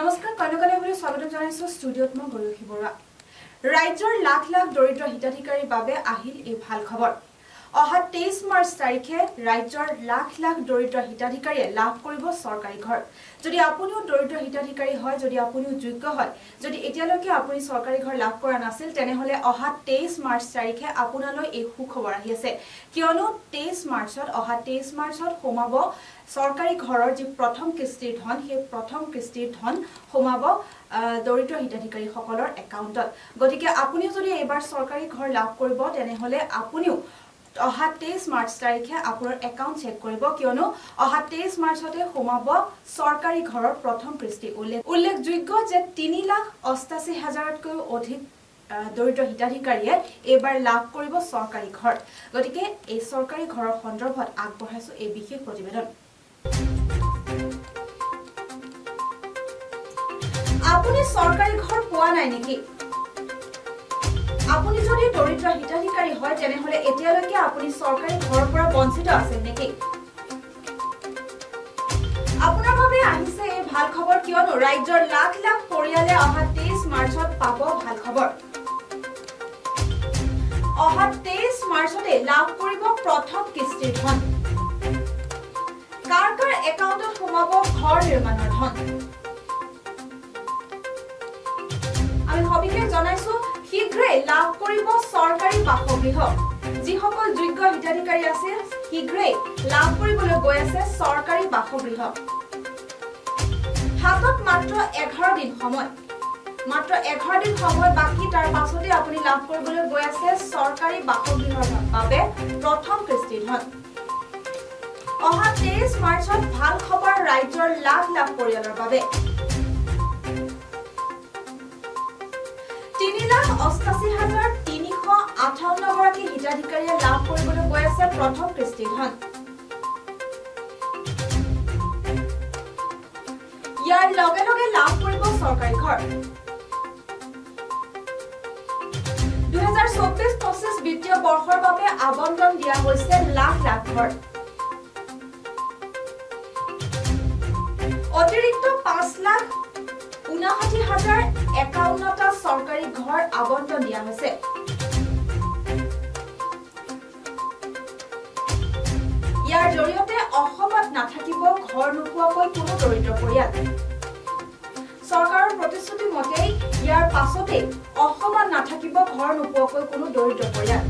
নমস্কাৰ কনকনে স্বাগতম জনাইছো ষ্টুডিঅত মই গৰুখী বৰুৱা ৰাজ্যৰ লাখ লাখ দৰিদ্ৰ হিতাধিকাৰীৰ বাবে আহিল এই ভাল খবৰ অহা 23 মাৰ্চ তাৰিখে ৰাজ্যৰ লাখ লাখ দৰিদ্ৰ হিতাধিকাৰীয়ে লাভ কৰিব চৰকাৰী ঘৰ যদি আপুনিও দৰিদ্ৰ হিতাধিকাৰী হয় যদি আপুনিও যোগ্য হয় যদি এতিয়ালৈকে আপুনি চৰকাৰী ঘৰ লাভ কৰা নাছিল তেনেহলে অহা 23 মাৰ্চ তাৰিখে আপোনালৈ এই সুখবৰ আহি আছে কিয়নো 23 মাৰ্চত অহা 23 মাৰ্চত সোমাব চৰকাৰী ঘৰৰ যি প্ৰথম কিস্তিৰ ধন সেই প্ৰথম কিস্তিৰ ধন সোমাব দৰিদ্ৰ হিতাধিকাৰী সকলৰ একাউণ্টত গতিকে আপুনিও যদি এবাৰ চৰকাৰী ঘৰ লাভ কৰিব তেনেহলে আপুনিও অহা 23 মাৰ্চ তাৰিখে আপোনাৰ একাউণ্ট চেক কৰিব কিয়নো অহা 23 মাৰ্চতে সোমাব চৰকাৰী ঘৰৰ প্ৰথম কিস্তি উল্লেখযোগ্য যে 3,88,000তকৈ অধিক দৰিদ্ৰ হিতাধিকাৰীয়ে এবাৰ লাভ কৰিব চৰকাৰী ঘৰ গতিকে এই চৰকাৰী ঘৰৰ সন্দৰ্ভত আগবঢ়াইছো এই বিশেষ প্ৰতিবেদন আপুনি চৰকাৰী ঘৰ পোৱা নাই নেকি আপুনি যদি দৰিদ্ৰ হিতাধিকাৰী হয় তেনেহলে এতিয়ালৈকে আপুনি চৰকাৰী ঘৰৰ পৰা বঞ্চিত আছে নেকি আপোনাৰ বাবে আহিছে এই ভাল খবৰ কিয়নো ৰাজ্যৰ লাখ লাখ পৰিয়ালে অহা 23 মাৰ্চত পাব ভাল খবৰ অহা 23 মাৰ্চতে লাভ কৰিব প্ৰথম কিস্তিৰ ধন কাৰ কাৰ একাউণ্টত সোমাব ঘৰ নিৰ্মাণৰ ধন আমি সবিশেষ জনাইছো শীঘ্ৰেই লাভ কৰিব চৰকাৰী বাসগৃহ যিসকল যোগ্য হিতাধিকাৰী আছে শীঘ্ৰেই লাভ কৰিবলৈ গৈ আছে চৰকাৰী বাসগৃহ হাতত মাত্ৰ 11 দিন সময় বাকি তাৰ পাছতে আপুনি লাভ কৰিবলৈ গৈ আছে চৰকাৰী বাসগৃহৰ বাবে প্ৰথম কিস্তি ধন অহা 23 মাৰ্চত ভাল খবৰ ৰাজ্যৰ লাখ লাখ পৰিয়ালৰ বাবে 3,88,358 গৰাকী হিতাধিকাৰীয়ে লাভ কৰিবলৈ গৈ আছে প্ৰথম কিস্তি ধন ইয়াৰ লগে লগে লাভ কৰিব চৰকাৰী ঘৰ 2024-25 বিত্তীয় বৰ্ষৰ বাবে আবণ্টন দিয়া হৈছে লাখ লাখ ঘৰ অতিৰিক্ত 5,59,051টা চৰকাৰী ঘৰ আবণ্টন দিয়া হৈছে ইয়াৰ জৰিয়তে অসমত নাথাকিব ঘৰ নোপোৱাকৈ কোনো দৰিদ্ৰ পৰিয়াল চৰকাৰৰ প্ৰতিশ্ৰুতি মতে ইয়াৰ পাছতে অসমত নাথাকিব ঘৰ নোপোৱাকৈ কোনো দৰিদ্ৰ পৰিয়াল